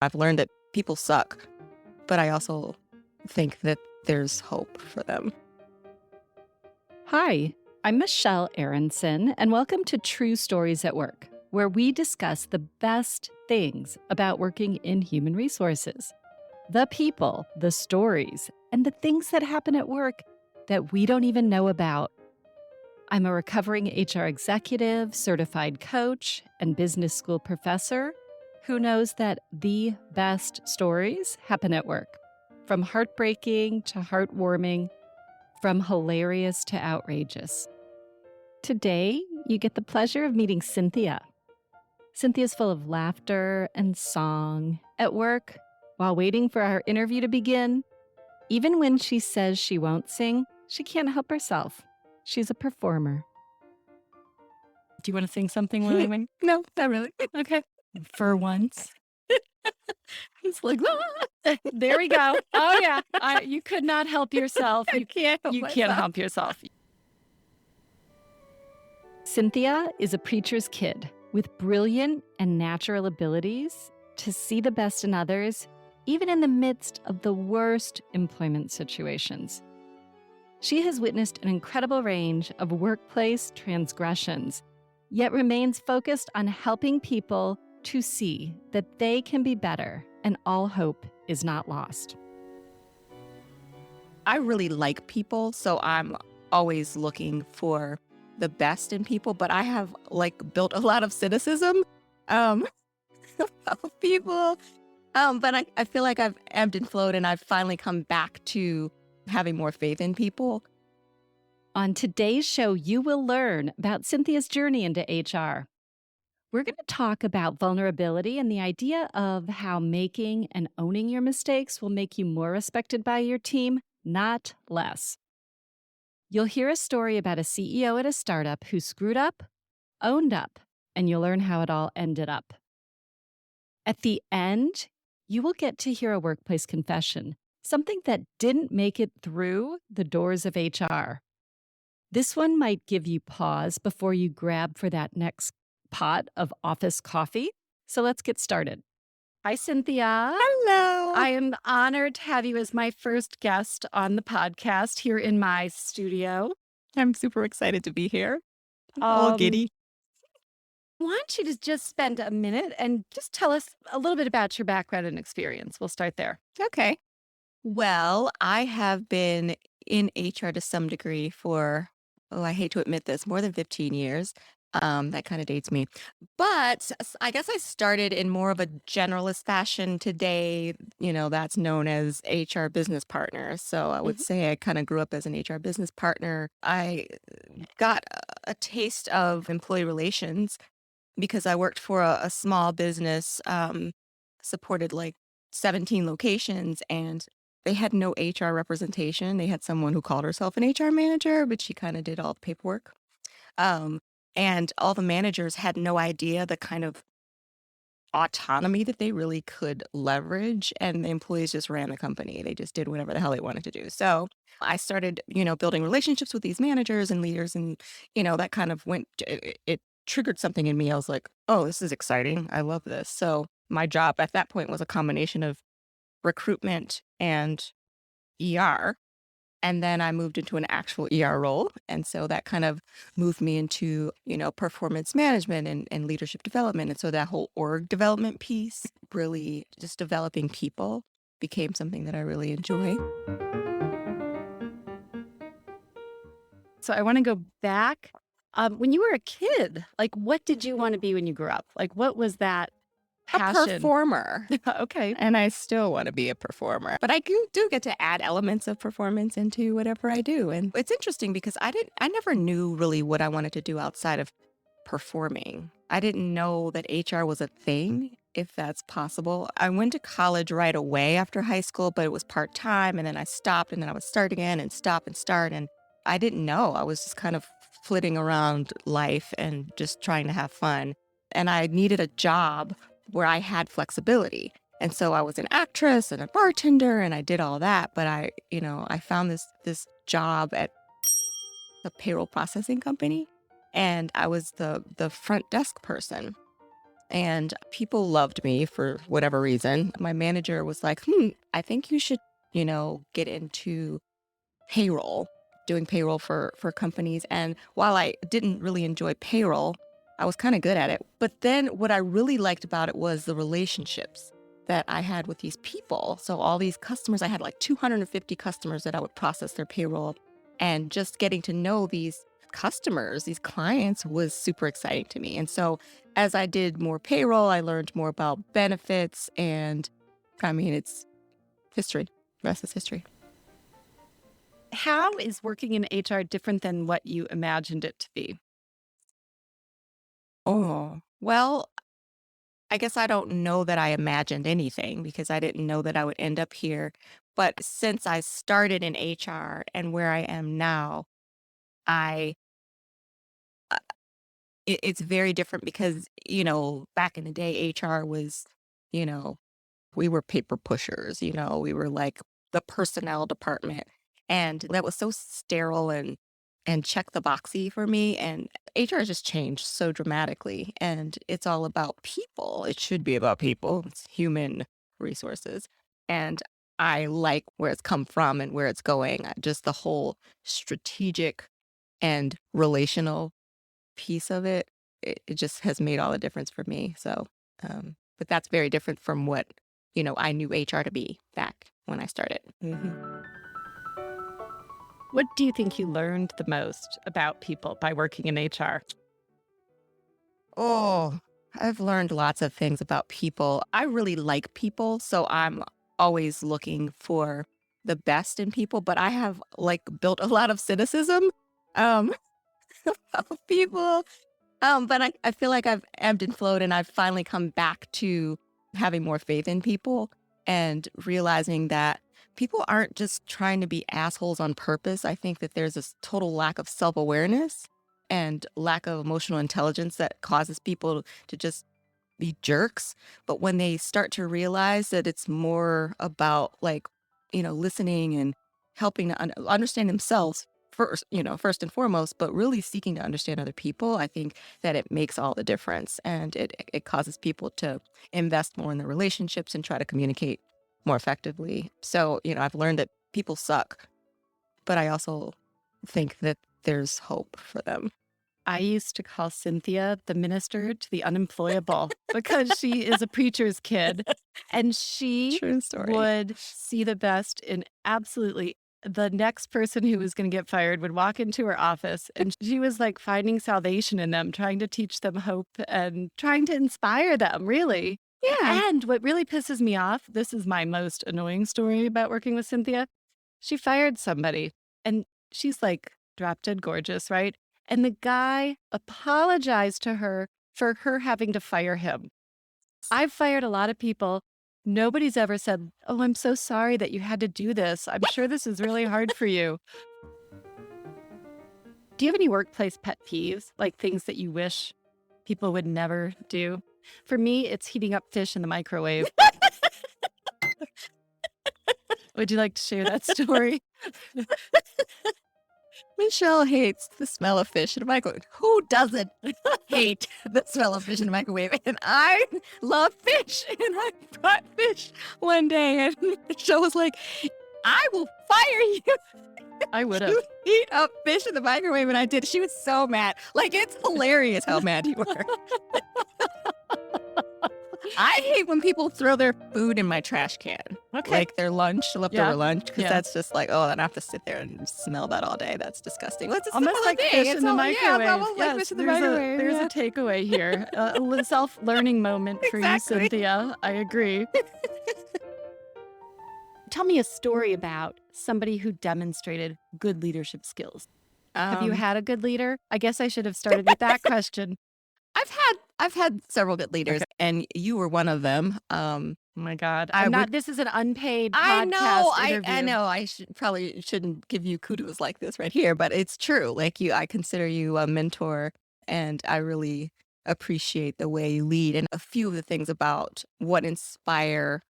I've learned that people suck, but I also think that there's hope for them. Hi, I'm Michelle Aronson, and welcome to True Stories at Work, where we discuss the best things about working in human resources. The people, the stories, and the things that happen at work that we don't even know about. I'm a recovering HR executive, certified coach, and business school professor who knows that the best stories happen at work, from heartbreaking to heartwarming, from hilarious to outrageous. Today, you get the pleasure of meeting Cynthia. Cynthia's full of laughter and song at work while waiting for our interview to begin. Even when she says she won't sing, she can't help herself. She's a performer. Do you want to sing something, William? No, not really. Okay. For once. It's like, There we go. Oh, yeah. You could not help yourself. I can't help You can't myself. help yourself. Cynthia is a preacher's kid with brilliant and natural abilities to see the best in others, even in the midst of the worst employment situations. She has witnessed an incredible range of workplace transgressions, yet remains focused on helping people to see that they can be better and all hope is not lost. I really like people, so I'm always looking for the best in people, but I have built a lot of cynicism of people. But I feel like I've ebbed and flowed, and I've finally come back to having more faith in people. On today's show, you will learn about Cynthia's journey into HR. We're going to talk about vulnerability and the idea of how making and owning your mistakes will make you more respected by your team, not less. You'll hear a story about a CEO at a startup who screwed up, owned up, and you'll learn how it all ended up. At the end, you will get to hear a workplace confession, something that didn't make it through the doors of HR. This one might give you pause before you grab for that next pot of office coffee. So let's get started. Hi, Cynthia. Hello. I am honored to have you as my first guest on the podcast here in my studio. I'm super excited to be here. All giddy. I want you to just spend a minute and just tell us a little bit about your background and experience. We'll start there. Okay. Well, I have been in HR to some degree for, I hate to admit this, more than 15 years. That kind of dates me. But I guess I started in more of a generalist fashion today, that's known as HR business partner. So I would say I kind of grew up as an HR business partner. I got a taste of employee relations because I worked for a small business, supported 17 locations, and they had no HR representation. They had someone who called herself an HR manager, but she kind of did all the paperwork. And all the managers had no idea the kind of autonomy that they really could leverage. And the employees just ran the company. They just did whatever the hell they wanted to do. So I started, building relationships with these managers and leaders. And, that kind of it triggered something in me. I was like, oh, this is exciting. I love this. So my job at that point was a combination of recruitment and ER. And then I moved into an actual ER role. And so that kind of moved me into, performance management and leadership development. And so that whole org development piece, really just developing people, became something that I really enjoy. So I want to go back. When you were a kid, what did you want to be when you grew up? What was that passion? A performer. Okay. And I still want to be a performer. But I do get to add elements of performance into whatever I do. And it's interesting because I never knew really what I wanted to do outside of performing. I didn't know that HR was a thing, if that's possible. I went to college right away after high school, but it was part-time, and then I stopped, and then I would start again and stop and start. And I didn't know. I was just kind of flitting around life and just trying to have fun. And I needed a job where I had flexibility. And so I was an actress and a bartender, and I did all that. But I found this job at a payroll processing company, and I was the front desk person. and people loved me for whatever reason. My manager was like, I think you should, get into payroll, doing payroll for companies. And while I didn't really enjoy payroll, I was kind of good at it. But then what I really liked about it was the relationships that I had with these people. So all these customers, I had like 250 customers that I would process their payroll, and just getting to know these customers, these clients was super exciting to me. And so as I did more payroll, I learned more about benefits, and I mean, it's history. The rest is history. How is working in HR different than what you imagined it to be? Oh, well, I guess I don't know that I imagined anything because I didn't know that I would end up here. But since I started in HR and where I am now, I it's very different because, back in the day, HR was, you know, we were paper pushers, we were like the personnel department. And that was so sterile and check the boxy for me. And HR has just changed so dramatically. And it's all about people. It should be about people. It's human resources. And I like where it's come from and where it's going. Just the whole strategic and relational piece of it, it just has made all the difference for me. So, but that's very different from what, I knew HR to be back when I started. What do you think you learned the most about people by working in HR? Oh, I've learned lots of things about people. I really like people, so I'm always looking for the best in people, but I have like built a lot of cynicism um of people. But I feel like I've ebbed and flowed, and I've finally come back to having more faith in people and realizing that people aren't just trying to be assholes on purpose. I think that there's this total lack of self-awareness and lack of emotional intelligence that causes people to just be jerks. But when they start to realize that it's more about like, listening and helping to understand themselves first, first and foremost, but really seeking to understand other people, I think that it makes all the difference. And it causes people to invest more in their relationships and try to communicate more effectively. So, I've learned that people suck, but I also think that there's hope for them. I used to call Cynthia the minister to the unemployable because she is a preacher's kid and she True story. would see the best in absolutely the next person who was going to get fired would walk into her office and she was like finding salvation in them, trying to teach them hope and trying to inspire them, really. Yeah. And what really pisses me off, this is my most annoying story about working with Cynthia. She fired somebody and she's like drop dead gorgeous, right? And the guy apologized to her for her having to fire him. I've fired a lot of people. Nobody's ever said, "Oh, I'm so sorry that you had to do this. I'm sure this is really hard for you." Do you have any workplace pet peeves, like things that you wish people would never do? For me, it's heating up fish in the microwave. Would you like to share that story? Michelle hates the smell of fish in a microwave. Who doesn't hate the smell of fish in a microwave? And I love fish. And I brought fish one day, and Michelle was like, I will fire you I would have. to heat up fish in the microwave. And I did. She was so mad. Like, it's hilarious how mad you were. I hate when people throw their food in my trash can, Okay. like their lunch, leftover Yeah. lunch, because Yeah. that's just like, oh, then I have to sit there and smell that all day. That's disgusting. What's a Almost similar like thing? fish It's in the all, microwave. yeah, it's almost like Yes, fish in the there's microwave. there's Yeah. a takeaway here. A self-learning moment for you, Exactly. Cynthia. I agree. Tell me a story about somebody who demonstrated good leadership skills. Have you Um, had a good leader? I guess I should have started with that question. I've had several good leaders, Okay. and you were one of them. Oh my God. I would. This is an unpaid I know. podcast I interview. know. Probably shouldn't give you kudos like this right here, but it's true. Like I consider you a mentor, and I really appreciate the way you lead. And a few of the things about what inspires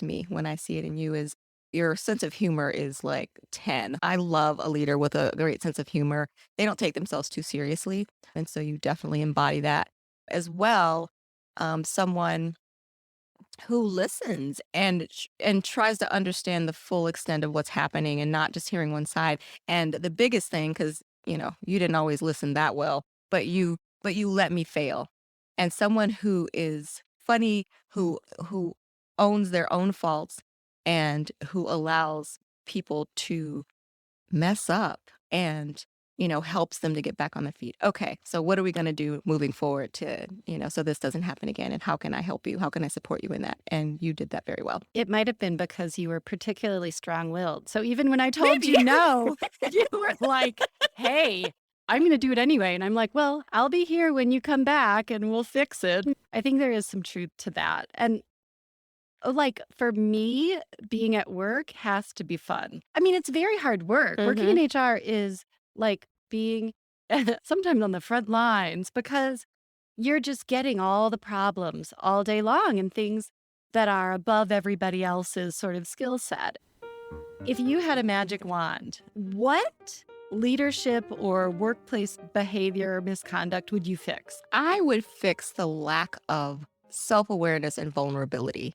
me when I see it in you is your sense of humor is like 10. I love a leader with a great sense of humor. They don't take themselves too seriously. And so you definitely embody that. as well, someone who listens and tries to understand the full extent of what's happening and not just hearing one side. And the biggest thing, because you didn't always listen that well, but you let me fail. And someone who is funny, who owns their own faults, and who allows people to mess up and helps them to get back on their feet. Okay, so what are we going to do moving forward to so this doesn't happen again, and how can I help you, how can I support you in that? And you did that very well. It might have been because you were particularly strong-willed. So even when I told Maybe. you no, you were like, "Hey, I'm gonna do it anyway." And I'm like, "Well, I'll be here when you come back and we'll fix it." I think there is some truth to that. And like for me, being at work has to be fun. I mean, it's very hard work. Working in Hmm. HR is like being sometimes on the front lines because you're just getting all the problems all day long and things that are above everybody else's sort of skill set. If you had a magic wand, what leadership or workplace behavior or misconduct would you fix? I would fix the lack of self-awareness and vulnerability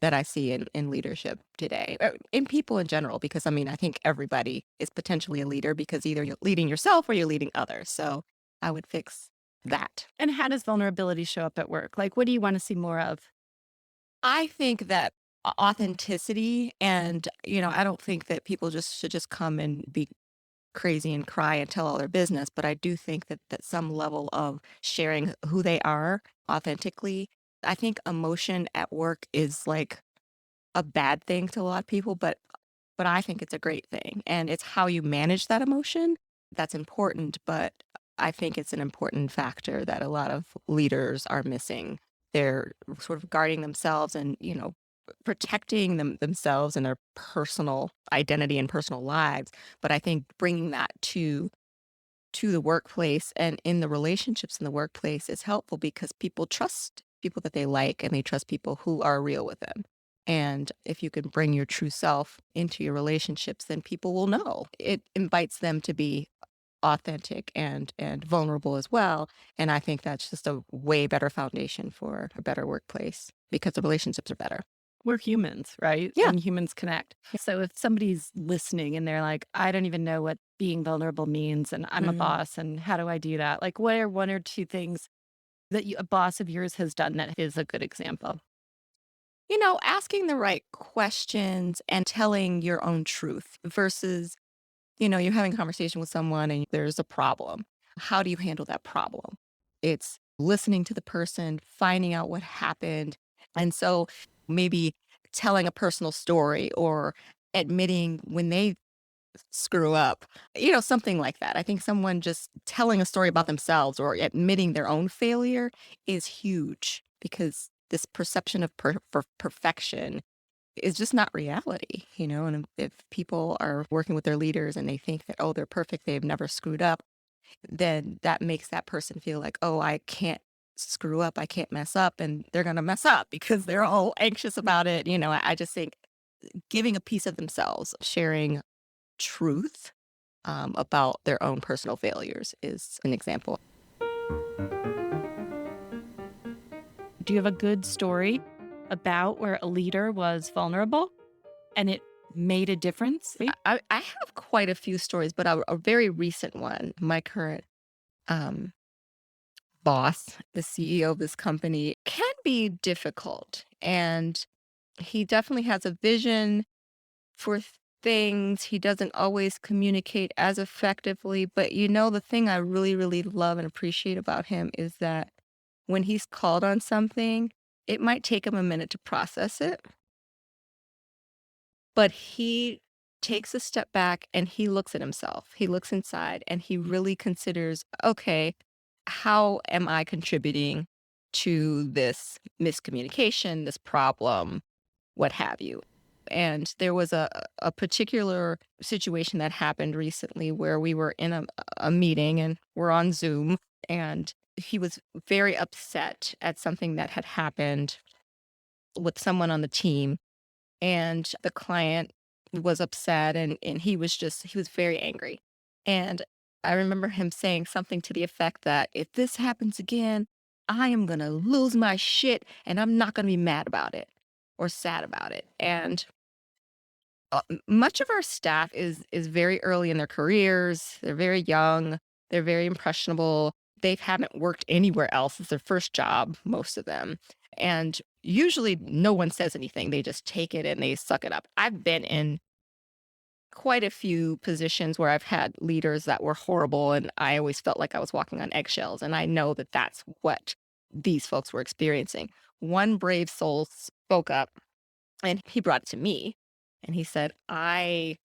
that I see in leadership today, in people in general, because I mean, I think everybody is potentially a leader because either you're leading yourself or you're leading others. So I would fix that. And how does vulnerability show up at work? Like, what do you want to see more of? I think that authenticity, and I don't think that people just should just come and be crazy and cry and tell all their business, but I do think that some level of sharing who they are authentically. I think emotion at work is like a bad thing to a lot of people, but I think it's a great thing, and it's how you manage that emotion that's important, but I think it's an important factor that a lot of leaders are missing. They're sort of guarding themselves and, protecting themselves and their personal identity and personal lives, but I think bringing that to the workplace and in the relationships in the workplace is helpful because people trust people that they like, and they trust people who are real with them. And if you can bring your true self into your relationships, then people will know. It invites them to be authentic and vulnerable as well. And I think that's just a way better foundation for a better workplace because the relationships are better. We're humans, right? Yeah. And humans connect. So if somebody's listening and they're like, I don't even know what being vulnerable means, and I'm a Mhm. boss, and how do I do that? Like, what are one or two things that a boss of yours has done that is a good example? Asking the right questions and telling your own truth versus you're having a conversation with someone and there's a problem. How do you handle that problem? It's listening to the person, finding out what happened. And so maybe telling a personal story or admitting when they screw up, something like that. I think someone just telling a story about themselves or admitting their own failure is huge because this perception of perfection is just not reality. And if people are working with their leaders and they think that, oh, they're perfect, they've never screwed up, then that makes that person feel like, oh, I can't screw up, I can't mess up, and they're going to mess up because they're all anxious about it. I just think giving a piece of themselves, sharing truth about their own personal failures is an example. Do you have a good story about where a leader was vulnerable and it made a difference? I have quite a few stories, but a very recent one. My current um, boss, the CEO of this company, can be difficult. And he definitely has a vision for things. He doesn't always communicate as effectively. But the thing I really, really love and appreciate about him is that when he's called on something, it might take him a minute to process it, but he takes a step back and he looks at himself. He looks inside and he really considers, okay, how am I contributing to this miscommunication, this problem, what have you? And there was a particular situation that happened recently where we were in a meeting and we're on Zoom, and he was very upset at something that had happened with someone on the team, and the client was upset, and he was very angry. And I remember him saying something to the effect that if this happens again, I am going to lose my shit and I'm not going to be mad about it or sad about it. And much of our staff is very early in their careers. They're very young. They're very impressionable. They haven't worked anywhere else. It's their first job, most of them. And usually no one says anything. They just take it and they suck it up. I've been in quite a few positions where I've had leaders that were horrible and I always felt like I was walking on eggshells. And I know that that's what these folks were experiencing. One brave soul spoke up and he brought it to me and he said, I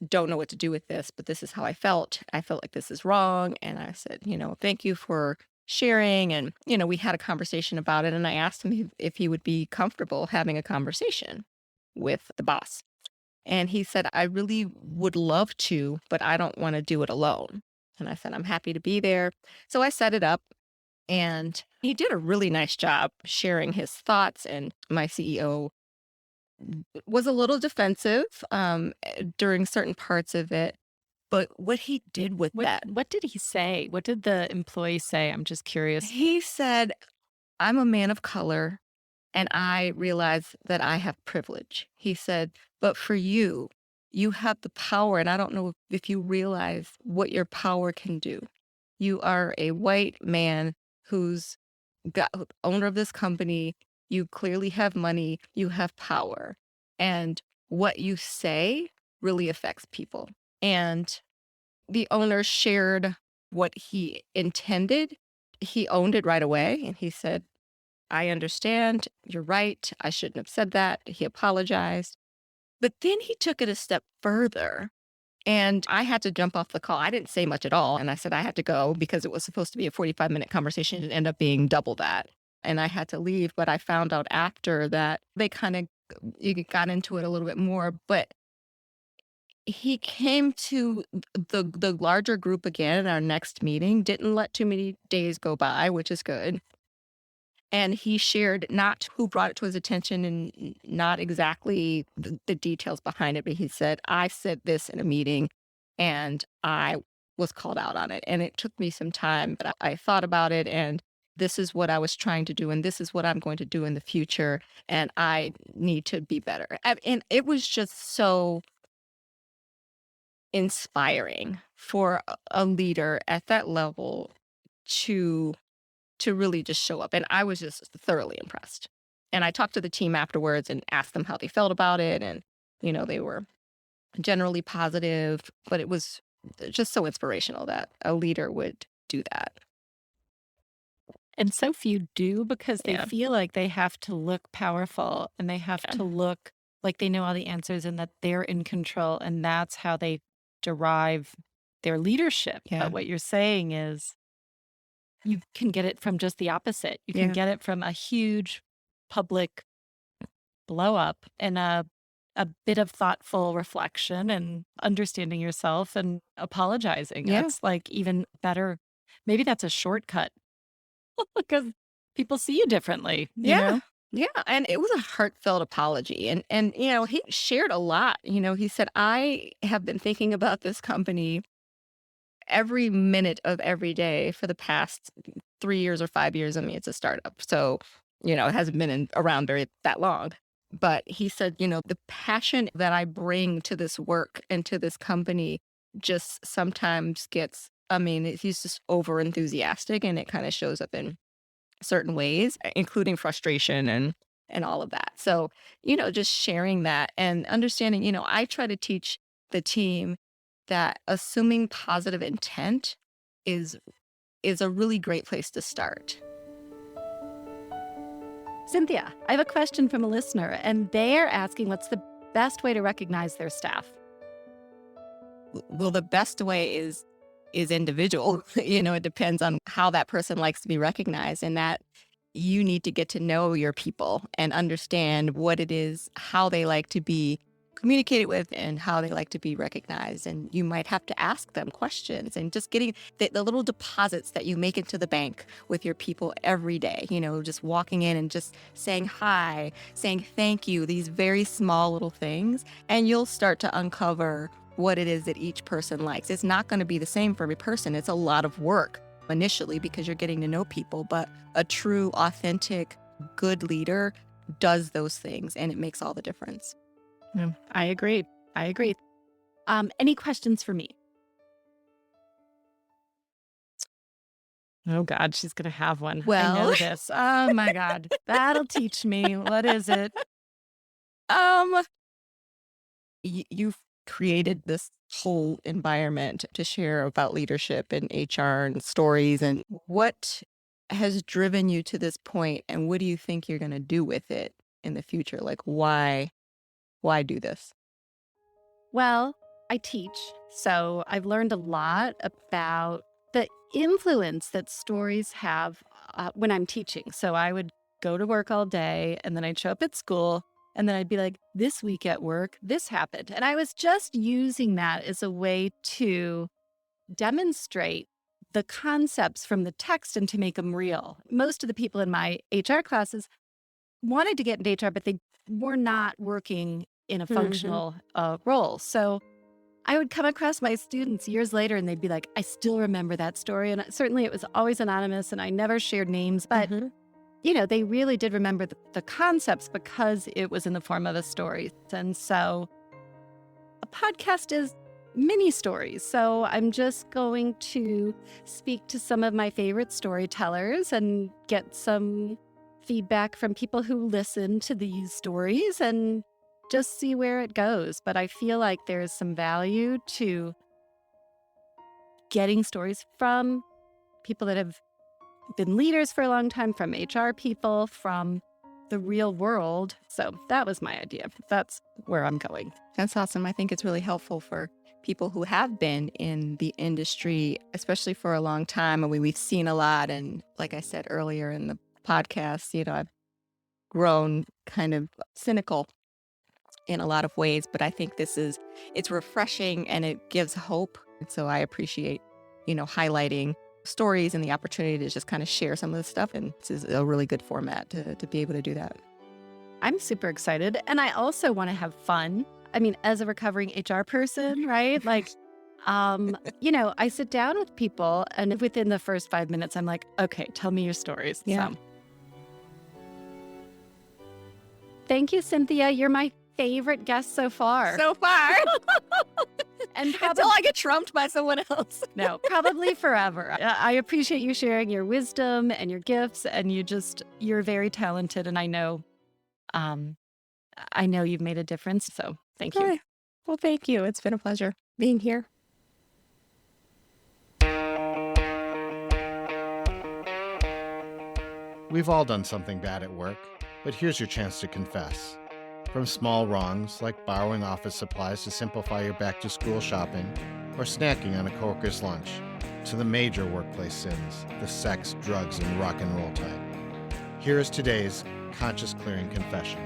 don't know what to do with this, but this is how I felt. I felt like this is wrong. And I said, thank you for sharing. And, we had a conversation about it. And I asked him if he would be comfortable having a conversation with the boss. And he said, I really would love to, but I don't want to do it alone. And I said, I'm happy to be there. So I set it up and he did a really nice job sharing his thoughts. And my CEO was a little defensive during certain parts of it. But what he did with What that, what did he say? What did the employee say? I'm just curious. he said, I'm a man of color and I realize that I have privilege. He said, but for you, you have the power. And I don't know if you realize what your power can do. You are a white man who's owner of this company. You clearly have money. You have power. And what you say really affects people. And the owner shared what he intended. He owned it right away. And he said, I understand. You're right. I shouldn't have said that. He apologized. But then he took it a step further. And I had to jump off the call. I didn't say much at all. And I said I had to go because it was supposed to be a 45-minute conversation. It ended up being double that. And I had to leave. But I found out after that they kind of got into it a little bit more. But he came to the larger group again at our next meeting, didn't let too many days go by, which is good. And he shared not who brought it to his attention and not exactly the details behind it, but he said, I said this in a meeting and I was called out on it. And it took me some time, but I thought about it and this is what I was trying to do. And this is what I'm going to do in the future. And I need to be better. And it was just so inspiring for a leader at that level to really just show up. And I was just thoroughly impressed. And I talked to the team afterwards and asked them how they felt about it. And, they were generally positive, but it was just so inspirational that a leader would do that. And so few do because they Yeah. feel like they have to look powerful and they have Yeah. to look like they know all the answers and that they're in control. And that's how they derive their leadership. Yeah. But what you're saying is you can get it from just the opposite. You can Yeah. get it from a huge public blow up and a bit of thoughtful reflection and understanding yourself and apologizing. Yeah. That's like even better. Maybe that's a shortcut because people see you differently, you Yeah. know? Yeah. And it was a heartfelt apology. And he shared a lot. He said, I have been thinking about this company every minute of every day for the past 3 years or 5 years. I mean, it's a startup. So, it hasn't been around that long. But he said, the passion that I bring to this work and to this company just sometimes gets, he's just over enthusiastic and it kind of shows up in certain ways, including frustration and all of that. So, just sharing that and understanding, I try to teach the team that assuming positive intent is a really great place to start. Cynthia, I have a question from a listener, and they're asking what's the best way to recognize their staff? Well, the best way is individual. It depends on how that person likes to be recognized and that you need to get to know your people and understand what it is, how they like to be communicated with and how they like to be recognized. And you might have to ask them questions and just getting the little deposits that you make into the bank with your people every day, just walking in and just saying hi, saying thank you, these very small little things. And you'll start to uncover what it is that each person likes. It's not going to be the same for every person. It's a lot of work initially because you're getting to know people, but a true, authentic, good leader does those things, and it makes all the difference. I agree. I agree. Any questions for me? Oh God, she's gonna have one. I Well, know this. Oh my God, that'll teach me. What is it? um, you've created this whole environment to share about leadership and HR and stories. And what has driven you to this point, and what do you think you're going to do with it in the future? Like, why do this? Well, I teach, so I've learned a lot about the influence that stories have when I'm teaching. So I would go to work all day and then I'd show up at school and then I'd be like, this week at work, this happened. And I was just using that as a way to demonstrate the concepts from the text and to make them real. Most of the people in my HR classes wanted to get into HR, but they were not working in a Hmm. functional role. So I would come across my students years later and they'd be like, I still remember that story. And certainly it was always anonymous and I never shared names, but Hmm. they really did remember the concepts because it was in the form of a story. And so a podcast is mini stories. So I'm just going to speak to some of my favorite storytellers and get some feedback from people who listen to these stories and just see where it goes. But I feel like there's some value to getting stories from people that have been leaders for a long time, from HR people, from the real world. So that was my idea. That's where I'm going. That's awesome. I think it's really helpful for people who have been in the industry, especially for a long time. And we've seen a lot. And like I said earlier in the podcast, I've grown kind of cynical in a lot of ways, but I think it's refreshing and it gives hope. And so I appreciate, highlighting stories and the opportunity to just kind of share some of this stuff. And this is a really good format to be able to do that. I'm super excited. And I also want to have fun. I mean, as a recovering HR person, right? Like, I sit down with people and within the first 5 minutes, I'm like, okay, tell me your stories. Yeah. So thank you, Cynthia. You're my favorite guest so far. So far, And until I get trumped by someone else. no, probably forever. I appreciate you sharing your wisdom and your gifts, and you're very talented. And um, I know you've made a difference. So thank you. Hi. Well, thank you. It's been a pleasure being here. We've all done something bad at work, but here's your chance to confess. From small wrongs like borrowing office supplies to simplify your back-to-school shopping or snacking on a coworker's lunch, to the major workplace sins, the sex, drugs, and rock and roll type. Here is today's conscious clearing confession.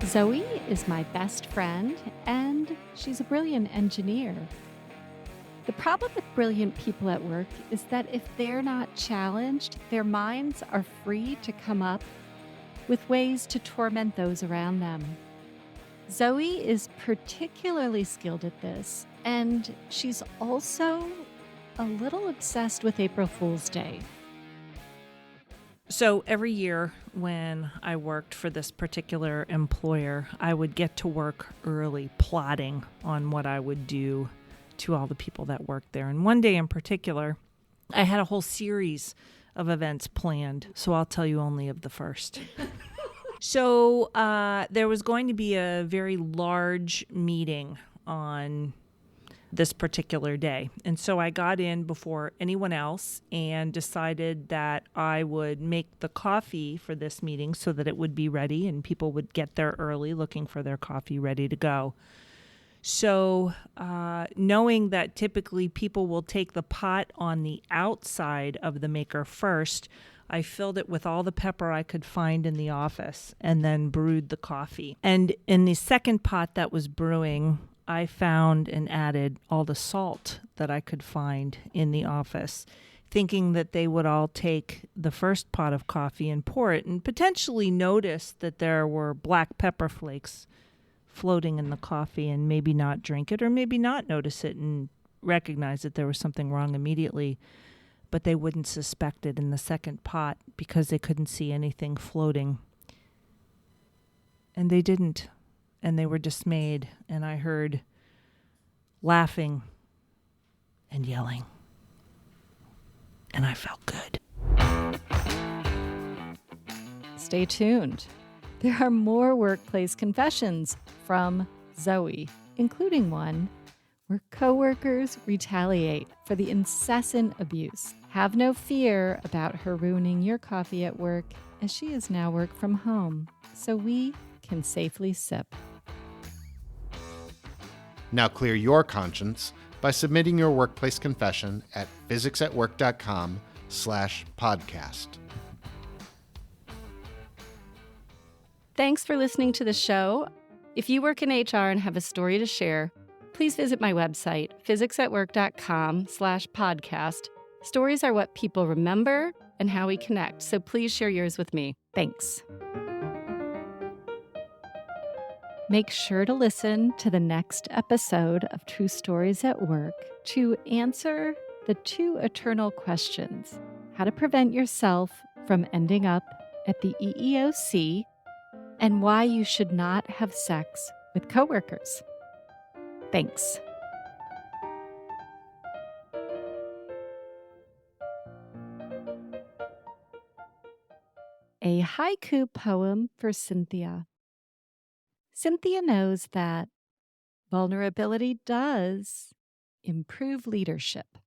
Zoe is my best friend, and she's a brilliant engineer. The problem with brilliant people at work is that if they're not challenged, their minds are free to come up with ways to torment those around them. Zoe is particularly skilled at this, and she's also a little obsessed with April Fool's Day. So every year when I worked for this particular employer, I would get to work early plotting on what I would do to all the people that worked there. And one day in particular, I had a whole series of events planned, so I'll tell you only of the first. So there was going to be a very large meeting on this particular day. And so I got in before anyone else and decided that I would make the coffee for this meeting so that it would be ready and people would get there early looking for their coffee ready to go. So knowing that typically people will take the pot on the outside of the maker first, I filled it with all the pepper I could find in the office and then brewed the coffee. And in the second pot that was brewing, I found and added all the salt that I could find in the office, thinking that they would all take the first pot of coffee and pour it and potentially notice that there were black pepper flakes floating in the coffee and maybe not drink it or maybe not notice it and recognize that there was something wrong immediately, but they wouldn't suspect it in the second pot because they couldn't see anything floating. And they didn't. And they were dismayed. And I heard laughing and yelling. And I felt good. Stay tuned. There are more workplace confessions from Zoe, including one where coworkers retaliate for the incessant abuse. Have no fear about her ruining your coffee at work, as she is now work from home, so we can safely sip. Now clear your conscience by submitting your workplace confession at physicsatwork.com/podcast. Thanks for listening to the show. If you work in HR and have a story to share, please visit my website, physicsatwork.com/podcast. Stories are what people remember and how we connect, so please share yours with me. Thanks. Make sure to listen to the next episode of True Stories at Work to answer the two eternal questions: how to prevent yourself from ending up at the EEOC, and why you should not have sex with coworkers. Thanks. A haiku poem for Cynthia. Cynthia knows that vulnerability does improve leadership.